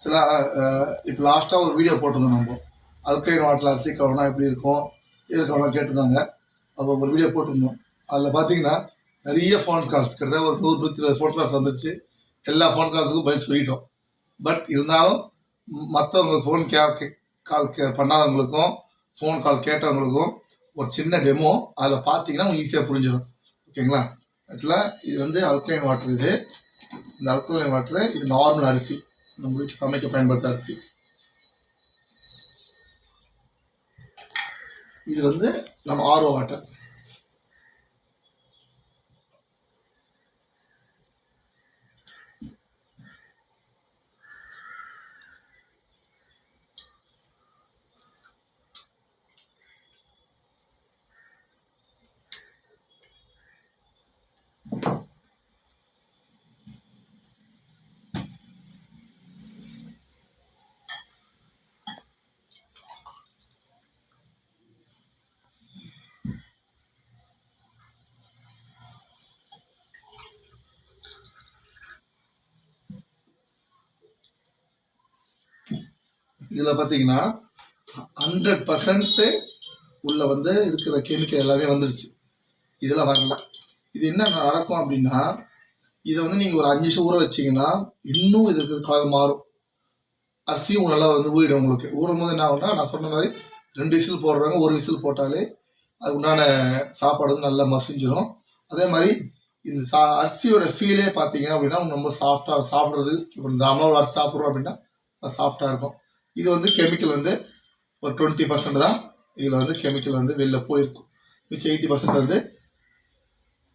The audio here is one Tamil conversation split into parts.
சில இப்போ லாஸ்ட்டாக ஒரு வீடியோ போட்டிருந்தோம் நம்ம அல்கைன் வாட்டரில் அரிசி கவனா எப்படி இருக்கும் இது கவனம் கேட்டிருந்தாங்க. அப்போ ஒரு வீடியோ போட்டிருந்தோம். அதில் பார்த்தீங்கன்னா நிறைய ஃபோன் கால்ஸ் கிட்டத்தட்ட ஒரு 100-120 ஃபோன் கால்ஸ் வந்துருச்சு. எல்லா ஃபோன் கால்ஸுக்கும் பதில் சொல்லிட்டோம். பட் இருந்தாலும் மற்றவங்க ஃபோன் கால் பண்ணாதவங்களுக்கும் ஃபோன் கால் கேட்டவங்களுக்கும் ஒரு சின்ன டெமோ அதில் பார்த்தீங்கன்னா உங்களுக்கு ஈஸியாக புரிஞ்சிடும். ஓகேங்களா? ஆக்சுவலாக இது வந்து அல்கலைன் வாட்டர். இந்த அல்கலைன் வாட்டரு இது நார்மல் அரிசி, நம்ம வீட்டில் சமைக்க பயன்படுத்த அரிசி. இது வந்து நம்ம ஆர்ஓ வாட்டர். இதில் பார்த்தீங்கன்னா 100% உள்ள வந்து இருக்கிற கெமிக்கல் எல்லாமே வந்துடுச்சு. இதில் வரல. இது என்ன நடக்கும் அப்படின்னா, இதை வந்து நீங்கள் ஒரு 5 நிமிஷம் ஊற வச்சிங்கன்னா இன்னும் இதுக்கு கலர் மாறும். அரிசியும் நல்லா வந்து ஊறிடும். உங்களுக்கு ஊறும் போது என்ன ஆகும்னா, நான் சொன்ன மாதிரி 2 விசில் போடுறவங்க 1 விசில் போட்டாலே அது உண்டான சாப்பாடு வந்து நல்லா மசிஞ்சிடும். அதே மாதிரி இந்த அரிசியோட ஃபீலே பார்த்தீங்க அப்படின்னா ரொம்ப சாஃப்டாக சாப்பிட்றது. இப்போ நார்மலாக ஒரு அரிசி சாப்பிட்றோம் அப்படின்னா சாஃப்டாக இருக்கும். இது வந்து கெமிக்கல் வந்து ஒரு 20% தான் இதில் வந்து கெமிக்கல் வந்து வெளில போயிருக்கும். மிச்சம் 80% வந்து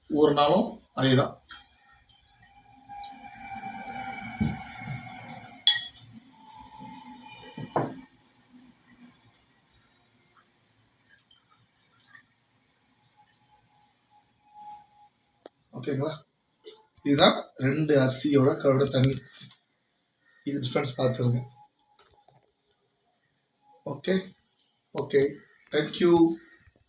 ஒரு நாளும் அதே தான். ஓகேங்களா? இதுதான் 2 அரிசியோட கலோட தண்ணி. இது டிஃப்ரென்ஸ் பார்த்துருங்க. Okay, thank you.